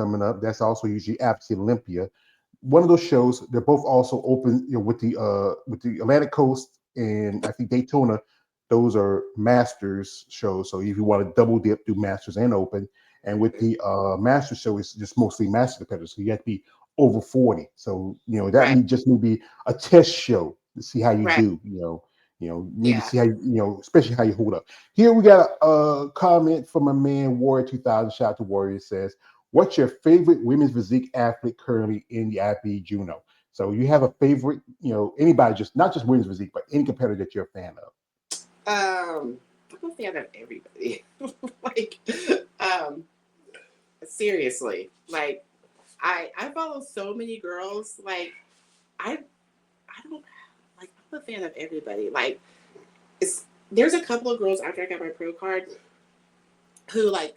coming up. That's also usually after Olympia. One of those shows, they're both also open, with the Atlantic Coast and I think Daytona. Those are Masters shows. So if you want to double dip, do Masters and Open. And with the Masters show, it's just mostly Master competitors. So you have to be over 40. So that Right. may just maybe a test show to see how you Right. do. Maybe Yeah. see how especially how you hold up. Here we got a comment from a man, Warrior 2000. Shout out to Warrior. Says, "What's your favorite women's physique athlete currently in the IFBB Juno?" So you have a favorite, anybody, just not just women's physique, but any competitor that you're a fan of. I'm a fan of everybody. like, um, seriously, like I follow so many girls. Like I don't like. I'm a fan of everybody. Like, there's a couple of girls after I got my pro card who like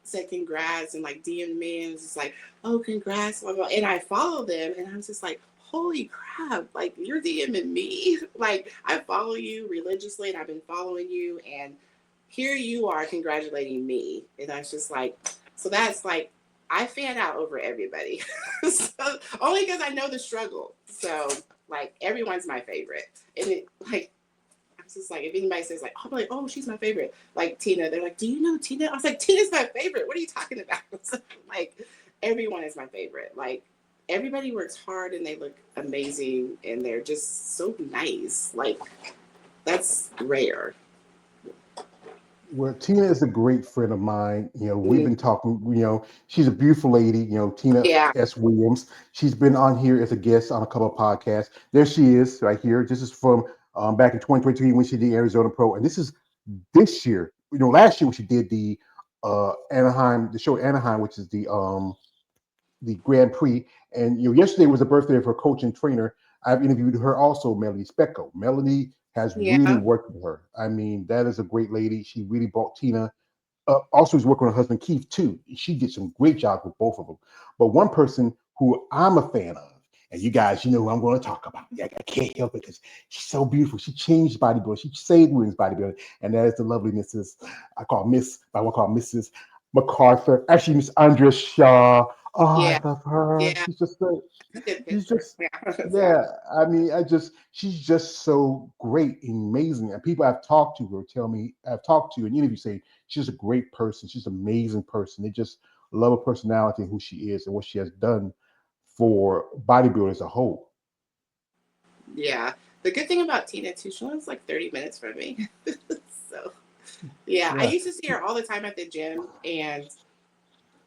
said congrats and like DM me and was just like, oh, congrats, blah, blah. And I follow them and I'm just like, holy crap, like you're DMing me. Like I follow you religiously and I've been following you and here you are congratulating me. And I was just like, so that's like, I fan out over everybody. So, only because I know the struggle. So like everyone's my favorite. And it like it's just like if anybody says like, I'm like, oh, she's my favorite. Like Tina, they're like, do you know Tina? I was like, Tina's my favorite. What are you talking about? So, like everyone is my favorite. Like everybody works hard and they look amazing and they're just so nice. Like that's rare. Well, Tina is a great friend of mine. We've Mhm. been talking. She's a beautiful lady. Tina Yeah. S. Williams. She's been on here as a guest on a couple of podcasts. There she is, right here. This is from back in 2023 when she did Arizona Pro, and this is this year. Last year when she did the Anaheim, the show Anaheim, which is the Grand Prix. And yesterday was the birthday of her coach and trainer. I've interviewed her also, Melanie Specco. Melanie has really Yeah. worked with her. I mean, that is a great lady. She really brought Tina. Also, is working with her husband Keith too. She did some great jobs with both of them. But one person who I'm a fan of, and you guys, you know who I'm going to talk about. I can't help it because she's so beautiful. She changed bodybuilding. She saved women's bodybuilding, and that is the lovely Mrs. I call Miss, but I want to call Mrs. MacArthur. Actually, Miss Andrea Shaw. Oh, I Yeah. love her. Yeah. She's just so, It's a good she's picture. just, Yeah. Yeah. yeah. I mean, she's just so great and amazing. And people I've talked to her tell me, I've talked to and interview say she's a great person. She's an amazing person. They just love her personality and who she is and what she has done for bodybuilding as a whole. Yeah. The good thing about Tina too, she lives like 30 minutes from me. So yeah, I Yeah. used to see her all the time at the gym and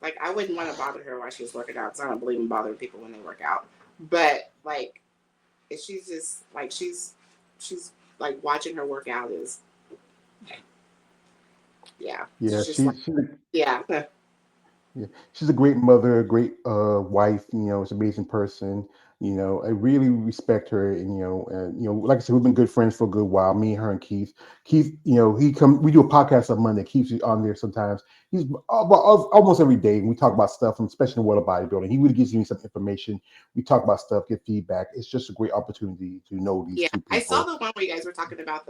like I wouldn't want to bother her while she was working out because I don't believe in bothering people when they work out. But like, she's just like she's like watching her work out is yeah. Yeah. She's just like yeah, Yeah, she's a great mother, a great wife. She's an amazing person. I really respect her, and like I said, we've been good friends for a good while. Me, her, and Keith. Keith, he come. We do a podcast on Monday. Keith's on there sometimes. He's almost every day. We talk about stuff, and especially in the world of bodybuilding. He really gives me some information. We talk about stuff, get feedback. It's just a great opportunity to know these yeah. two I saw people. the one where you guys were talking about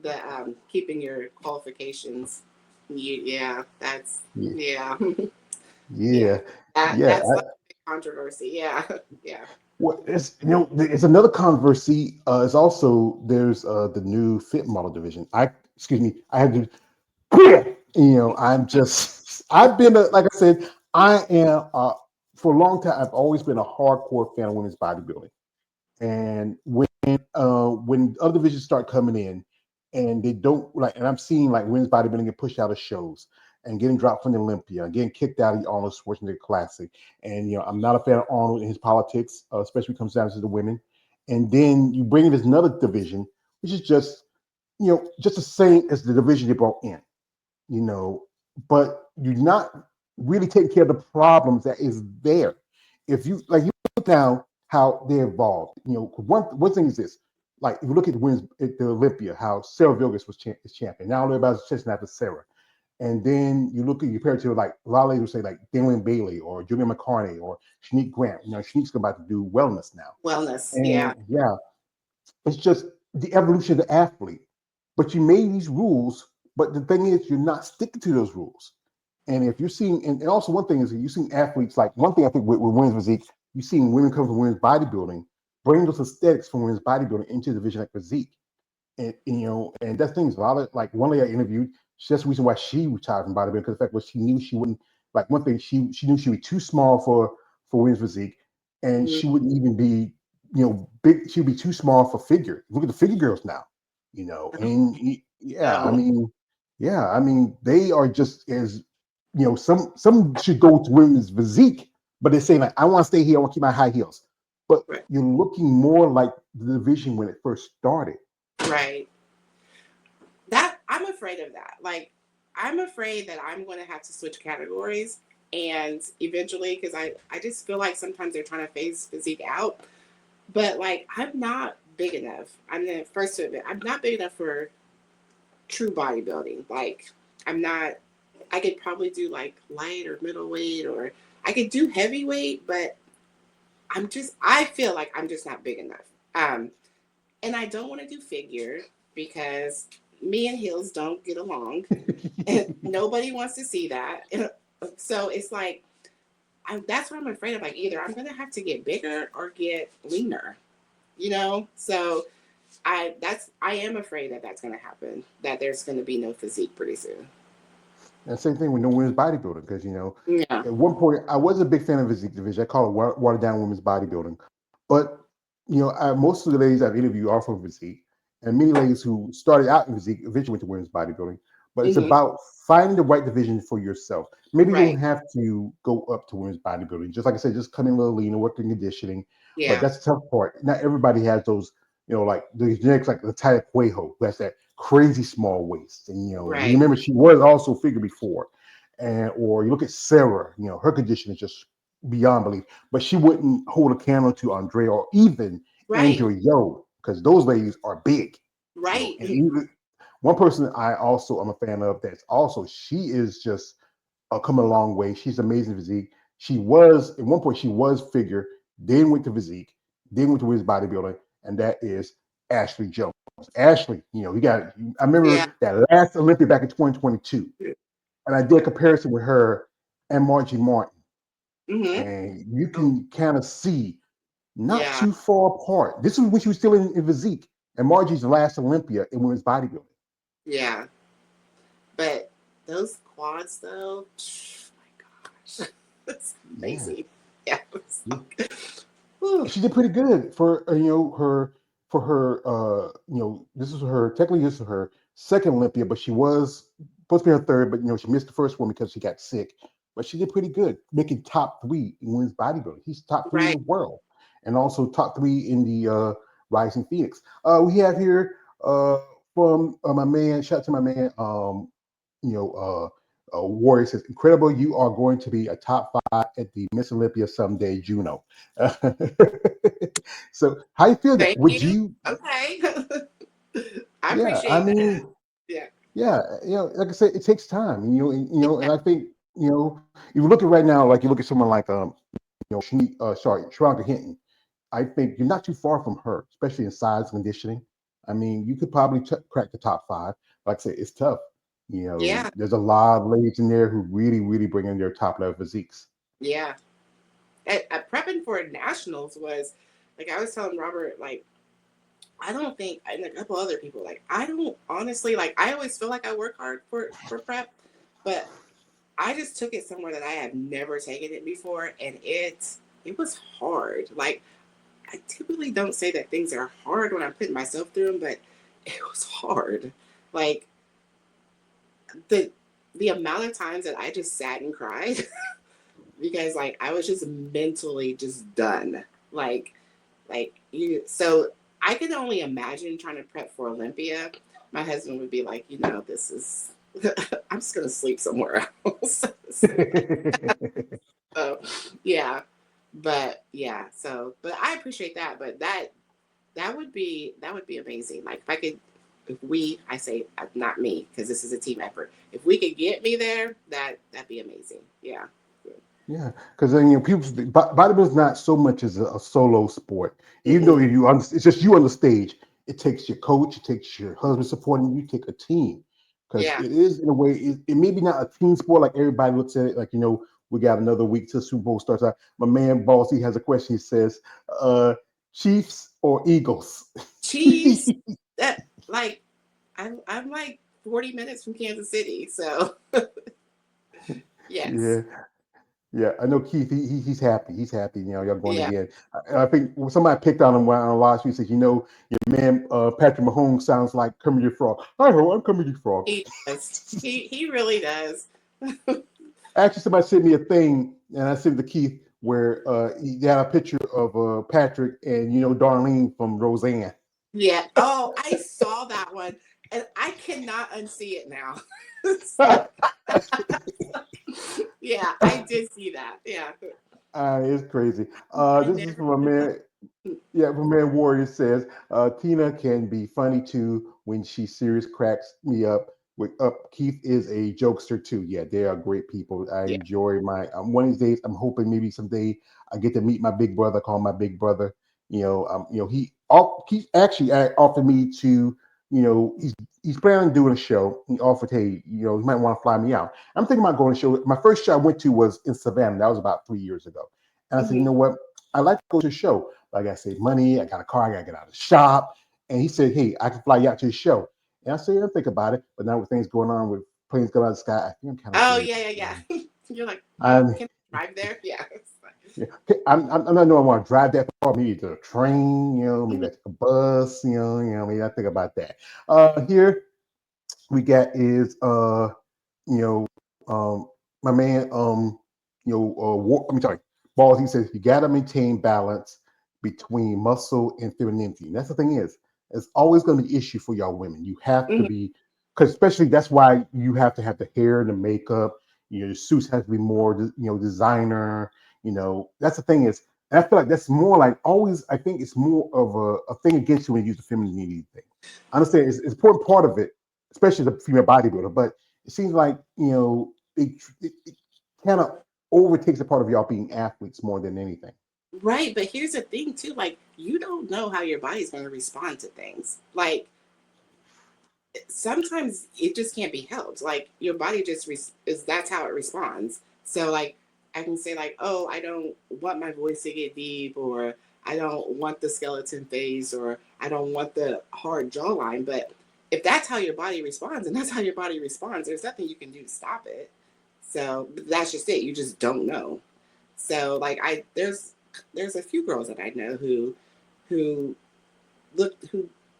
the keeping your qualifications. Yeah, that's Yeah, yeah, yeah. yeah, That yeah. that's like a big controversy. Yeah, yeah, Well, it's another controversy. Is also there's the new fit model division. Excuse me, I had to. I'm just. I've been like I said, I am for a long time. I've always been a hardcore fan of women's bodybuilding, and when other divisions start coming in, and they don't like, and I'm seeing like women's bodybuilding get pushed out of shows and getting dropped from the Olympia, and getting kicked out of the Arnold Schwarzenegger Classic, and I'm not a fan of Arnold and his politics, especially when it comes down to the women. And then you bring in this another division, which is just just the same as the division they brought in, you know, but you're not really taking care of the problems that is there. If you like, you look now how they evolved. One thing is this: like if you look at the women's at the Olympia, how Sarah Vilgas is champion. Now everybody's chasing after Sarah. And then you look at you compare it to like a lot of ladies will say like Danielle Bailey or Julia McCartney or Shanique Grant. Shanique's about to do wellness now. wellness. Yeah, And yeah, it's just the evolution of the athlete. But you made these rules, but the thing is, you're not sticking to those rules. And if you're seeing, and also one thing is you've seen athletes, like one thing I think with women's physique, you've seen women come from women's bodybuilding, bring those aesthetics from women's bodybuilding into the division like physique. And that's things a lot of like one lady I interviewed, that's the reason why she retired from bodybuilding, because the fact was she knew she wouldn't, like one thing, she knew she would be too small for women's physique, and Mhm. she wouldn't even be, big, she'd be too small for figure. Look at the figure girls now, yeah, I No. mean, yeah, I mean, they are just as, some should go to women's physique, but they're saying like, I want to stay here, I want to keep my high heels. But Right. you're looking more like the division when it first started. Right. That I'm afraid of that. Like, I'm afraid that I'm going to have to switch categories, and eventually, because I just feel like sometimes they're trying to phase physique out. But like, I'm not big enough. I'm the first to admit I'm not big enough for true bodybuilding. Like, I'm not. I could probably do like light or middleweight, or I could do heavyweight, but I feel like I'm just not big enough. Um, and I don't want to do figure because me and heels don't get along, and nobody wants to see that. And so it's like that's what I'm afraid of. Like, either I'm gonna have to get bigger or get leaner. So I am afraid that that's gonna happen. That there's gonna be no physique pretty soon. And same thing with no women's bodybuilding, because Yeah. at one point I was a big fan of physique division. I call it watered down women's bodybuilding. But most of the ladies I've interviewed are from physique, and many ladies who started out in physique eventually went to women's bodybuilding. But it's Hmm. about finding the right division for yourself. Maybe you don't Right. have to go up to women's bodybuilding. Just like I said, just come in a little leaner, work in conditioning. But Yeah. that's the tough part. Not everybody has those, like the genetics, like Natalia Cuejo, who has that crazy small waist. And you Right. remember she was also figure before. And or you look at Sarah, her condition is just beyond belief. But she wouldn't hold a candle to Andrea or even Right. Angela Yo, because those ladies are big. Right. And even one person I also am a fan of, that's also, she is just coming a long way. She's amazing physique. She was at one point, she was figure, then went to physique, then went to his bodybuilding, and that is Ashley Jones. Ashley, you got. I Yeah. remember that last Olympia back in 2022, and I did a comparison with her and Margie Martin, Hmm. and you Oh, can kind of see not yeah. too far apart. This is when she was still in physique, and Margie's last Olympia in women's bodybuilding. Yeah. But those quads, though, my gosh, that's Yeah, amazing. Yeah. yeah. Whew. She did pretty good for her for her this is her second Olympia, but she was supposed to be her third, but she missed the first one because she got sick. But she did pretty good, making top three in women's bodybuilding. He's top three in Right. the world, and also top three in the Rising Phoenix. We have here from my man. Shout out to my man. You know, Warrior says, "Incredible! You are going to be a top five at the Miss Olympia someday, Juno." So, how you feel that? Thank Would you. you? Okay. I Yeah, I appreciate that. mean, Yeah. yeah, like I said, it takes time, and I think if you look at right now, like you look at someone like Sharonda Hinton. I think you're not too far from her, especially in size conditioning. I mean, you could probably crack the top five. Like I said, it's tough. Yeah. There's a lot of ladies in there who really, really bring in their top level physiques. Yeah. Prepping for nationals was like I was telling Robert, like, I don't think, and a couple other people, like, I don't honestly, like, I always feel like I work hard for prep, but I just took it somewhere that I have never taken it before, and it was hard. Like, I typically don't say that things are hard when I'm putting myself through them, but it was hard. Like, the the amount of times that I just sat and cried because like I was just mentally just done. So I can only imagine trying to prep for Olympia. My husband would be like, this is I'm just gonna sleep somewhere else. So yeah. But yeah, but I appreciate that. But that would be amazing. Like if I could, if we, I say not me because this is a team effort. If we could get me there, that'd be amazing. Yeah. Yeah, because then people bodybuilding is not so much as a solo sport. Even though Mm-mm. it's just you on the stage. It takes your coach, it takes your husband supporting you, take a team. because Yeah. it is in a way it may be not a team sport like everybody looks at it. Like we got another week till Super Bowl starts out. My man Boss, he has a question. He says, Chiefs or Eagles? Chiefs. That like I'm like 40 minutes from Kansas City. So yes. Yeah. Yeah, I know Keith. He's happy. He's happy. Y'all going Yeah. again. I think somebody picked on him on last week. Says, your man Patrick Mahomes sounds like Kermit the Frog. Hi ho, I'm Kermit the Frog. He does. He really does. Actually, somebody sent me a thing, and I sent it to Keith where he had a picture of Patrick and Darlene from Roseanne. Yeah. Oh, I saw that one, and I cannot unsee it now. So yeah, I did see that. Yeah. It's crazy. I This is never from a knew that. man. Yeah, from man Warrior says, Tina can be funny too when she serious cracks me up. Keith is a jokester too. Yeah, they are great people. I Yeah. enjoy one of these days. I'm hoping maybe someday I get to meet my big brother. Call him my big brother. He actually offered me to. He's planning on doing a show. He offered, hey, he might want to fly me out. I'm thinking about going to show. My first show I went to was in Savannah. That was about 3 years ago. And I said, you Hmm. know what? I like to go to a show. But I got to save money. I got a car. I got to get out of the shop. And he said, hey, I can fly you out to the show. And I said, yeah, think about it. But now with things going on with planes going out of the sky, I think I'm kind of Oh ready. yeah, yeah, yeah. You're like, I'm, can I drive there? Yeah. yeah, I'm not knowing I want to drive that far. Maybe to a train, maybe I Mhm. take a bus, maybe I think about that. Here we got is you know, my man, I'm sorry, Balls. He says you got to maintain balance between muscle and femininity. And that's the thing is, it's always going to be an issue for y'all women. You have to Mhm. be, because especially that's why you have to have the hair and the makeup. The suits have to be more, designer. That's the thing is, and I feel like that's more like always. I think it's more of a thing against you when you use the femininity thing. I understand it's an important part of it, especially the female bodybuilder, but it seems like it kind of overtakes a part of y'all being athletes more than anything. Right, but here's the thing too. Like, you don't know how your body's going to respond to things. Like, sometimes it just can't be helped. Like, your body just is that's how it responds. So like, I can say like, oh, I don't want my voice to get deep, or I don't want the skeleton face, or I don't want the hard jawline. But if that's how your body responds, and that's how your body responds, there's nothing you can do to stop it. So that's just it. You just don't know. So like, there's a few girls that I know who who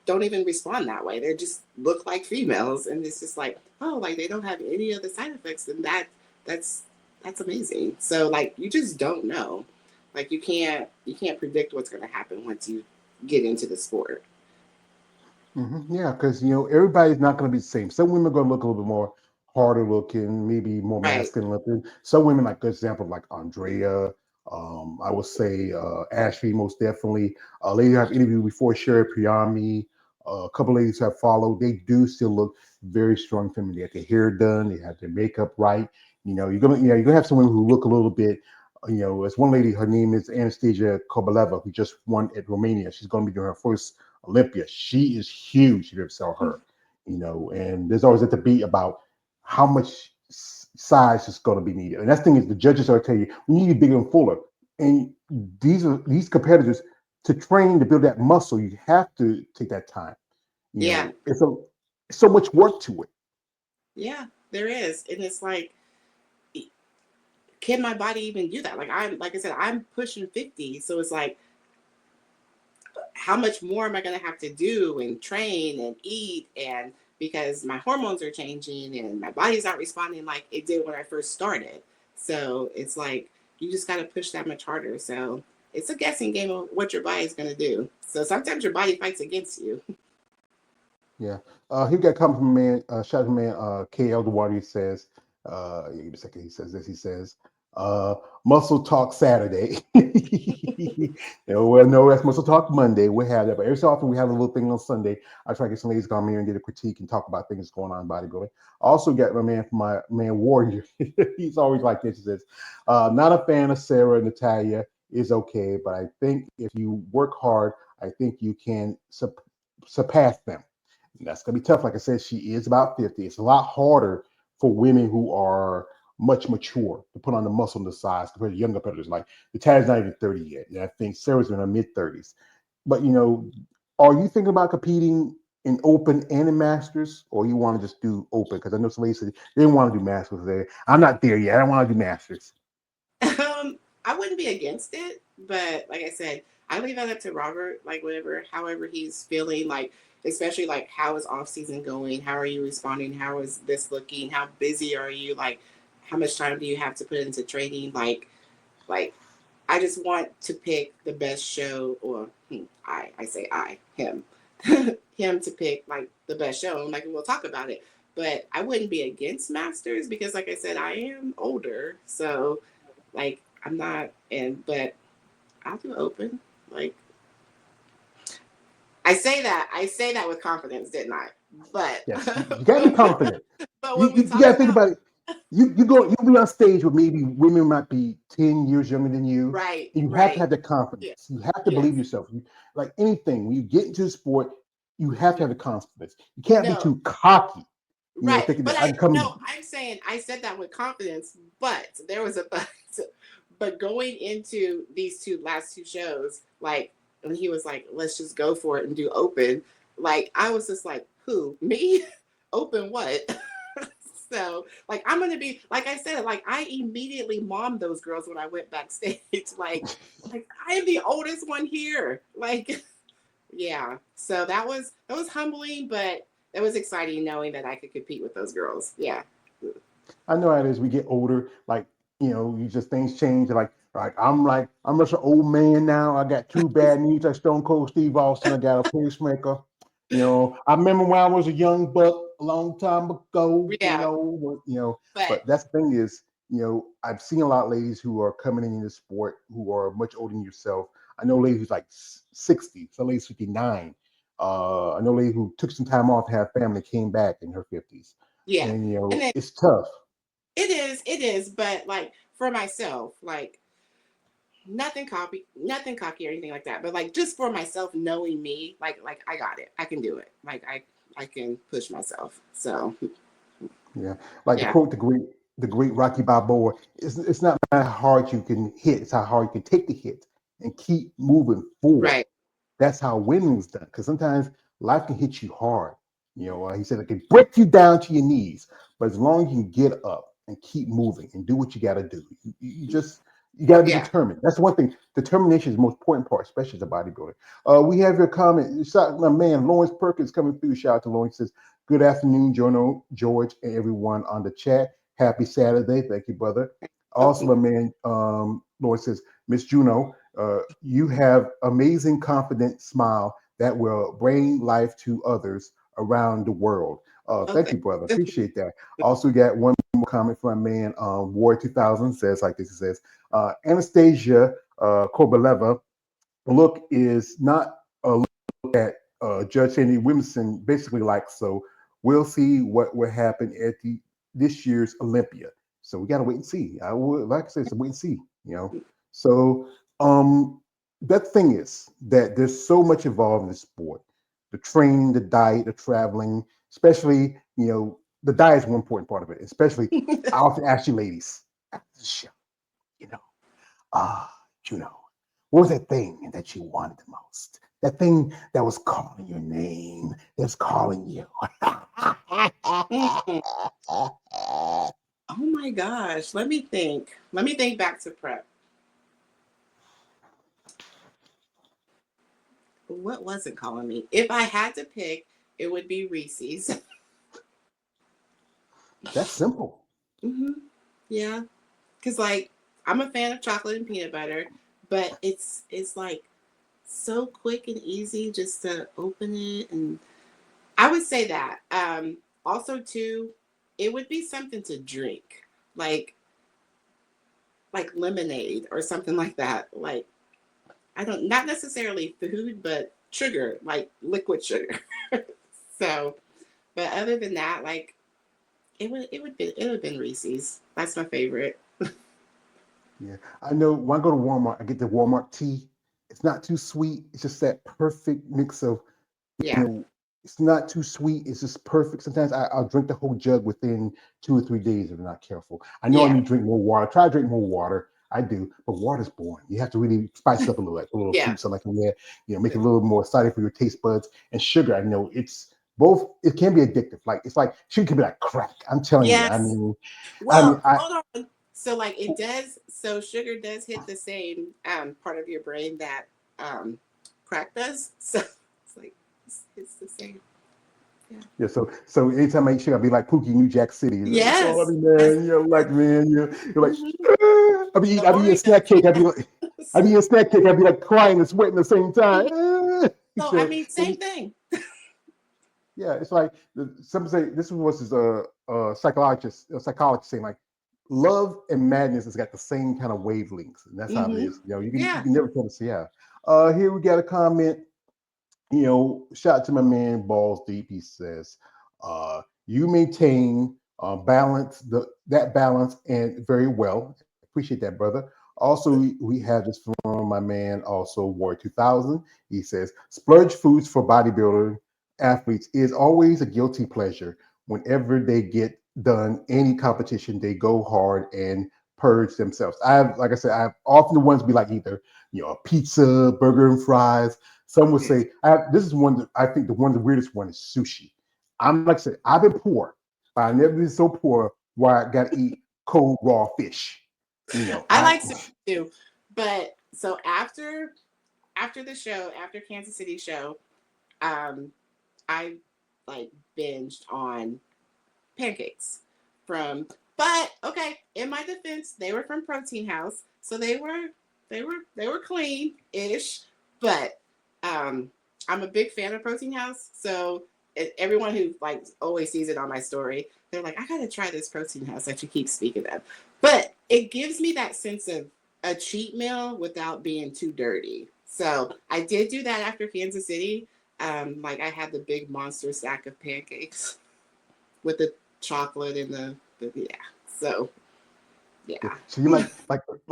don't even respond that way. They just look like females, and it's just like, oh, like they don't have any other side effects, and that's that's amazing. So like, you just don't know. Like, you can't predict what's going to happen once you get into the sport. Yeah, because everybody's not going to be the same. Some women are going to look a little bit more harder looking, maybe more Right. masculine looking. Some women, like good example, like Andrea. I would say Ashley, most definitely. A lady I've interviewed before, Sherry Priyami. A couple ladies have followed. They do still look very strong feminine. They have their hair done. They have their makeup right. You're gonna have some women who look a little bit. As one lady, her name is Anastasia Kobaleva, who just won at Romania. She's going to be doing her first Olympia. She is huge. You ever saw her, and there's always a debate about how much size is going to be needed. And that thing is, the judges are telling you we need to be bigger and fuller. And these competitors to train to build that muscle, you have to take that time. Yeah. It's so much work to it. Yeah. There is, and it's like, can my body even do that? Like I said, I'm pushing 50, so it's like, how much more am I going to have to do and train and eat, and because my hormones are changing and my body's not responding like it did when I first started. So it's like, you just got to push that much harder. So it's a guessing game of what your body's going to do. So sometimes your body fights against you. Yeah. He got come from a man, shout out to man, KL Duarte. He says, give me a second. He says this. He says, uh, Muscle Talk Saturday. Well, no, that's Muscle Talk Monday. We have that, but every so often we have a little thing on Sunday. I try to get some ladies come here and get a critique and talk about things going on in bodybuilding. Also, got my man Warrior. He's always like this. He says, not a fan of Sarah and Natalia is okay, but I think if you work hard, I think you can surpass them. And that's gonna be tough. Like I said, she is about 50. It's a lot harder for women who are much mature to put on the muscle on the size compared to younger competitors. Like the Tad's not even 30 yet. And I think Sarah's in her mid 30s. But are you thinking about competing in open and in masters, or you want to just do open? Because I know some ladies said they didn't want to do masters there. I'm not there yet. I don't want to do masters. I wouldn't be against it, but like I said, I leave that up to Robert. Like whatever, however he's feeling. Like especially like how is off season going? How are you responding? How is this looking? How busy are you? Like how much time do you have to put into training? Like I just want to pick the best show, or I say him, him to pick like the best show, and like we'll talk about it. But I wouldn't be against masters because, like I said, I am older, so like I'm not, and but I'll do open. Like I say that with confidence, didn't I? But Yes, you gotta be confident. but You, when we you, you talk gotta think about about it. You'll be on stage where maybe women might be 10 years younger than you. right, And you have to right, have the yeah, confidence. You have to believe yes, yourself. Like anything, when you get into the sport, you have to have the confidence. You can't be no, too cocky, right. thinking But that I I can come no, in. I'm saying I said that with confidence, but there was a but. But going into these last two shows, like when he was like, "Let's just go for it and do open," like I was just like, "Who me? Open what?" So like I'm gonna be like I said, like I immediately mommed those girls when I went backstage. like I am the oldest one here. Like yeah. So that was humbling, but it was exciting knowing that I could compete with those girls. Yeah. I know how it is. We get older, like you just things change. Like I'm just an old man now. I got two bad knees like Stone Cold Steve Austin. I got a pacemaker. I remember when I was a young buck a long time ago. Yeah. But But that's the thing is, I've seen a lot of ladies who are coming in the sport who are much older than yourself. I know ladies who's like 60, some ladies 59. I know a lady who took some time off to have family, came back in her 50s, yeah. and And then it's tough. it is, but like for myself, like nothing cocky or anything like that. But like just for myself, knowing me, like I got it. I can do it. Like I can push myself. So Yeah, like to yeah. quote the great Rocky Balboa, it's not how hard you can hit, it's how hard you can take the hit and keep moving forward. Right. That's how winning's done. Because sometimes life can hit you hard. He said it can break you down to your knees, but as long as you can get up and keep moving and do what you got to do, you got to be Yeah. determined. That's one thing. Determination is the most important part, especially as a bodybuilder. We have your comment. Shout, my man Lawrence Perkins coming through. Shout out to Lawrence. Says, "Good afternoon, Jono, George, and everyone on the chat. Happy Saturday. Thank you, brother." Also, Okay. my man Lawrence says, "Miss Juno, you have amazing, confident smile that will bring life to others around the world." Thank Okay. you, brother. Appreciate that. Also, got one more comment from my man War 2000 says like this. He says, Anastasia Kobaleva look is not a look at Judge Sandy Williamson basically like. So we'll see what will happen at this year's Olympia. So we got to wait and see. I would like I said, it's a wait and see. So um, that thing is that there's so much involved in the sport, the training, the diet, the traveling, especially the diet is one important part of it. Especially, I often ask you ladies after the show, you know, ah, Juno, what was that thing that you wanted the most? That thing that was calling your name, that's calling you. Mm. Oh my gosh. Let me think. Let me think back to prep. What was it calling me? If I had to pick, it would be Reese's. That's simple. hmm Yeah, because like I'm a fan of chocolate and peanut butter, but it's like so quick and easy just to open it, and I would say that. Also, too, it would be something to drink, like like lemonade or something like that. Like I don't, not necessarily food, but sugar, like liquid sugar. So, but other than that, like it would have been Reese's. That's my favorite. Yeah, I know. When I go to Walmart, I get the Walmart tea. It's not too sweet. It's just that perfect mix of Yeah. It's not too sweet. It's just perfect. Sometimes I'll drink the whole jug within 2 or 3 days if I'm not careful. I know I Yeah. need to drink more water. Try to drink more water. I do, but water's boring. You have to really spice it up a little, like a little Yeah. fruit, something like that. Make it a little more exciting for your taste buds. And sugar, I know it's both. It can be addictive. Like it's like sugar can be like crack. I'm telling you. I Yes. mean, I mean, Well, I hold on. So like it does, so sugar does hit the same part of your brain that um crack does. So it's like it's the same. Yeah. Yeah, so anytime I eat sugar, I'll be like Pookie, New Jack City. It's all I Yes. mean, Yes. man. Like man, you're like, Mhm. The I be eating snack Oreos. cake. I be eating snack cake. I'd be like crying and sweating at the same time. Mhm. So I So mean, same thing. yeah, it's like some say this was his psychologist saying like love and madness has got the same kind of wavelengths, and that's how it Hmm. is. You Yeah. can never tell to see how. Here we got a comment. Shout out to my man Balls Deep. He says, "You maintain balance, that balance, and very well. Appreciate that, brother." Also, we have this from my man, also War 2000. He says, "Splurge foods for bodybuilder athletes is always a guilty pleasure. Whenever they get done any competition, they go hard and purge themselves." Like I said, I have often the ones be like either a pizza, burger, and fries. Some would Yes. say, this is one that I think the one of the weirdest one is sushi. I'm like I said, I've been poor, but I never been so poor where I got to eat cold raw fish. I I like sushi too, but so after the show, after Kansas City show, um, I like binged on pancakes from. But okay, in my defense, they were from Protein House, so they were clean ish. But um, I'm a big fan of Protein House, so everyone who like always sees it on my story, they're like, I gotta try this Protein House that you keep speaking of. But it gives me that sense of a cheat meal without being too dirty. So I did do that after Kansas City. Like I had the big monster stack of pancakes with the chocolate and the yeah. So yeah. so you like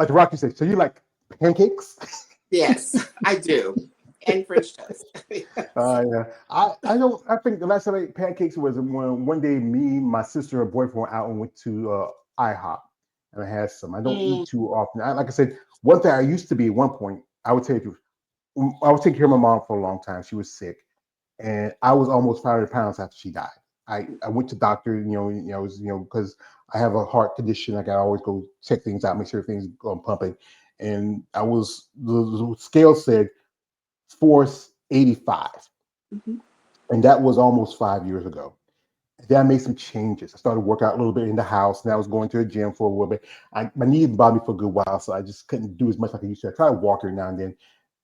the Rocky said. So you like pancakes? Yes, I do. And French toast. Yes. Yeah. I don't. I think the last time I ate pancakes was when one day me, my sister, and boyfriend went out and went to IHOP, and I had some. I don't eat Mm, too often. Like I said, one thing I used to be at one point. I would tell you, I was taking care of my mom for a long time. She was sick, and I was almost 500 pounds after she died. I went to doctor, because I have a heart condition. I got to always go check things out, make sure things go pumping. And the scale said force 85, mhm. and that was almost 5 years ago. Then I made some changes. I started working out a little bit in the house, and I was going to a gym for a little bit. My knees bothered me for a good while, so I just couldn't do as much like I used to. I try to walk every now and then,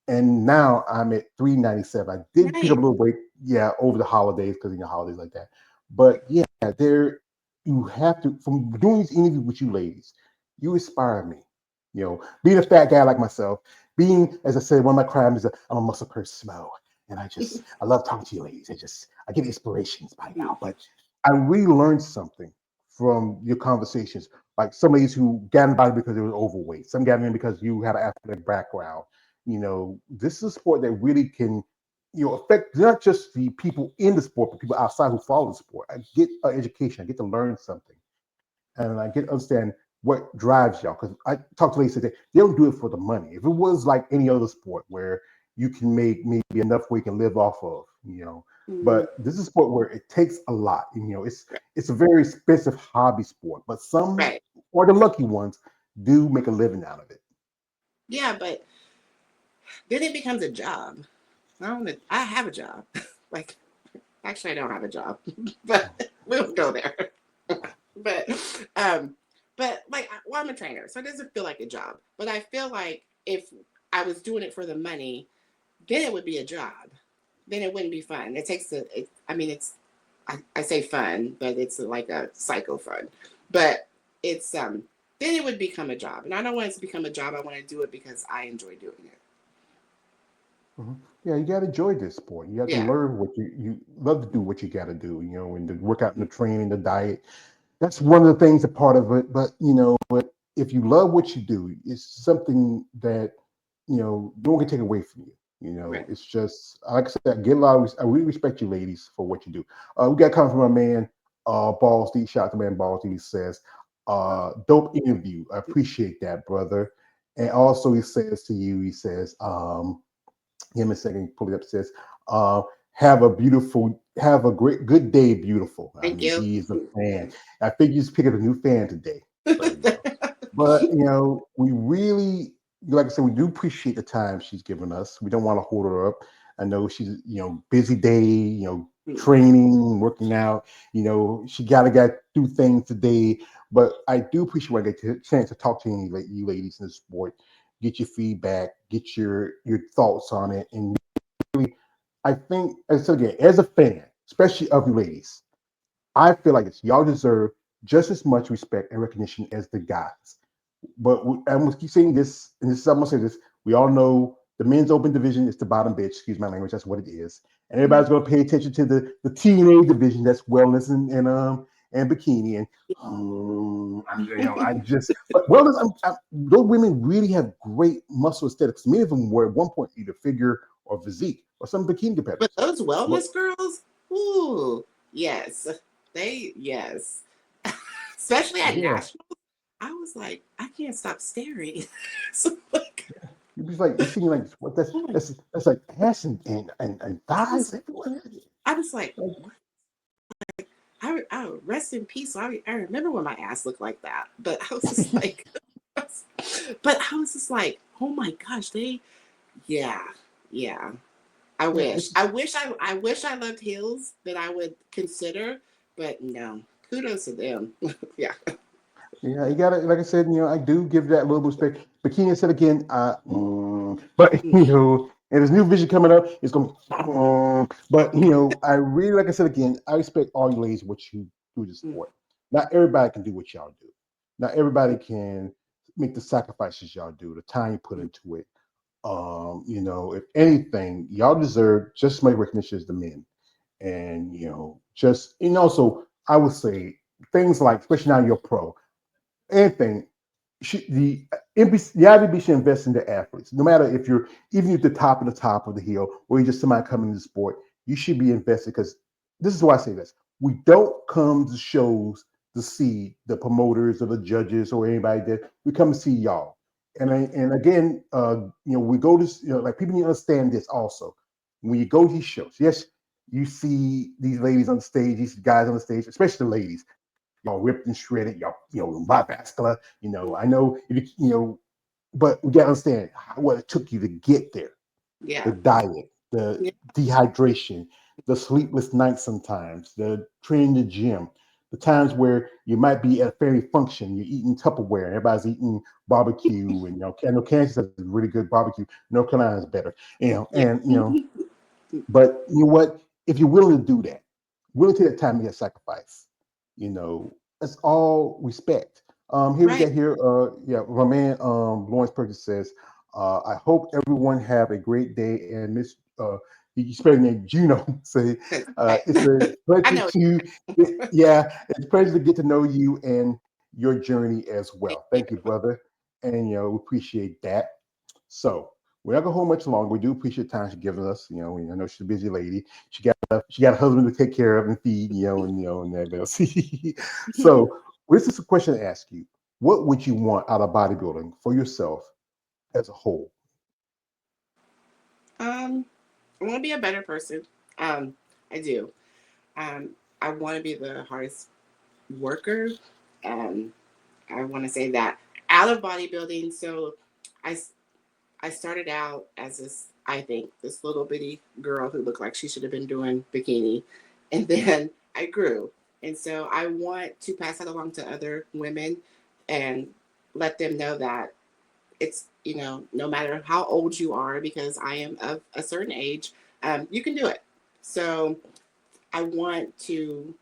and now I'm at 397. I did pick Nice. up a little weight, yeah, over the holidays because holidays like that. But yeah, there you have to from doing these interviews with you ladies, you inspire me. Being a fat guy like myself, being as I said, one of my crimes is I'm a muscle person, and I love talking to you ladies. I get inspirations by y'all, but I really learned something from your conversations. Like some ladies who got in body because they were overweight, some got in because you had an athletic background. This is a sport that really can, affect not just the people in the sport, but people outside who follow the sport. I get an education, I get to learn something, and I get to understand what drives y'all. Because I talk to ladies today, they don't do it for the money. If it was like any other sport where you can make maybe enough where you can live off of. Mm, But this is a sport where it takes a lot. It's a very expensive hobby sport, but some right. or the lucky ones do make a living out of it. Yeah, but then it becomes a job. I have a job. Like actually I don't have a job. But we'll go there. But um but well, I'm a trainer, so it doesn't feel like a job. But I feel like if I was doing it for the money, then it would be a job. Then it wouldn't be fun. It takes I mean, I say fun, but it's like a psycho fun. But it's then it would become a job, and I don't want it to become a job. I want to do it because I enjoy doing it. Yeah, you got to enjoy this sport. You have to Yeah. learn what you love to do. What you got to do, and the workout and the training, the diet. That's one of the things, a part of it. But but if you love what you do, it's something that no one can take away from you. Right. It's just like I said, I get a lot. We respect you, ladies, for what you do. We got coming from a man, Balls D. Shout out to man Balls D. Says, "Dope interview. I appreciate that, brother." And also, he says to you, he says, "Give me a second, pull it up." Says, uh, have a great, good day, beautiful." I Thank mean, you. he's a fan. I think he's picking a new fan today. So but we really, like I said, we do appreciate the time she's given us. We don't want to hold her up. I know she's, busy day, training, working out. She got do things today. But I do appreciate when I get a chance to talk to you ladies in the sport, get your feedback, get your thoughts on it, and I think, as again, as a fan, especially of you ladies, I feel like y'all deserve just as much respect and recognition as the guys. But I'm gonna keep saying this, and this is I'm gonna say this. We all know the men's open division is the bottom bitch. Excuse my language. That's what it is. And everybody's gonna pay attention to the TNA division. That's wellness and bikini. And I just but wellness. Those women really have great muscle aesthetics. Many of them were at one point either figure or physique or some bikini But competitors. those But wellness girls, ooh, yes, yes, especially at yeah, national. I was like, I can't stop staring. So like, you'd be like you see like what oh my, that's like ass and I was, thighs everywhere. I was like, Like, what? I rest in peace. So I remember when my ass looked like that, but I was just like, but I was just like, oh my gosh, yeah, yeah. yeah, it's I wish I loved heels that I would consider, but no. Kudos to them. Yeah. yeah, you gotta, like I said, I do give that a little respect. Bikini said again, but and there's new vision coming up. It's gonna, but I really, like I said again, I respect all you ladies what you do the sport. Not everybody can do what y'all do. Not everybody can make the sacrifices y'all do, the time you put into it. If anything, y'all deserve just as much recognition as the men. And just and also I would say things like, especially now you're pro, anything the IBB should invest in the athletes. No matter if you're even at the top of the hill, or you're just somebody coming into the sport, you should be invested because this is why I say this. We don't come to shows to see the promoters or the judges or anybody that we come to see y'all. And again, we go to like people need to understand this also. When you go to these shows, yes, you see these ladies on stage, these guys on the stage, especially the ladies. Y'all ripped and shredded. Y'all, vascular. I know, but we gotta understand what it took you to get there. The Yeah. diet, the Yeah. dehydration, the sleepless nights sometimes, the training in the gym, the times where you might be at a family function, you're eating Tupperware, and everybody's eating barbecue, and I know Kansas has really good barbecue. North Carolina is better, Yeah. and but you know what? If you're willing to do that, willing to take that time to get sacrifice, that's all respect. Here we Right. got here. Yeah, my man Lawrence Perkins says, "I hope everyone have a great day." And Miss, he spelled name Junno say, Okay. "It's a I pleasure know. to, yeah, it's a pleasure to get to know you and your journey as Thank well. you. Thank you, brother, and we appreciate that." So we're not gonna hold much longer. We do appreciate the time she's giving us. I know she's a busy lady. She got a husband to take care of and feed. And everything else. So this is a question to ask you: what would you want out of bodybuilding for yourself as a whole? I want to be a better person. Um, I do. Um, I want to be the hardest worker. Um, I want to say that out of bodybuilding. So I I started out as this, I think, this little bitty girl who looked like she should have been doing bikini. And then I grew. And so I want to pass that along to other women and let them know that it's, no matter how old you are, because I am of a certain age, you can do it. So I want to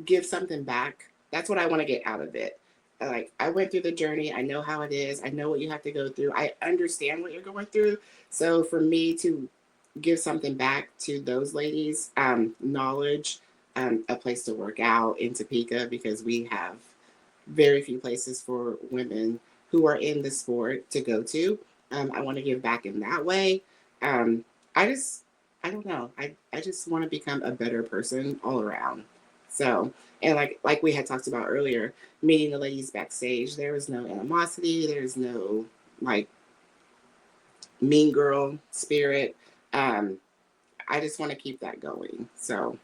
give something back. That's what I want to get out of it. Like, I went through the journey. I know how it is. I know what you have to go through. I understand what you're going through. So for me to give something back to those ladies, knowledge, a place to work out in Topeka, because we have very few places for women who are in the sport to go to. I want to give back in that way. um, I just, I don't know. I just want to become a better person all around. So, and like we had talked about earlier, meeting the ladies backstage, there was no animosity. There's no like mean girl spirit. Um, I just want to keep that going. So,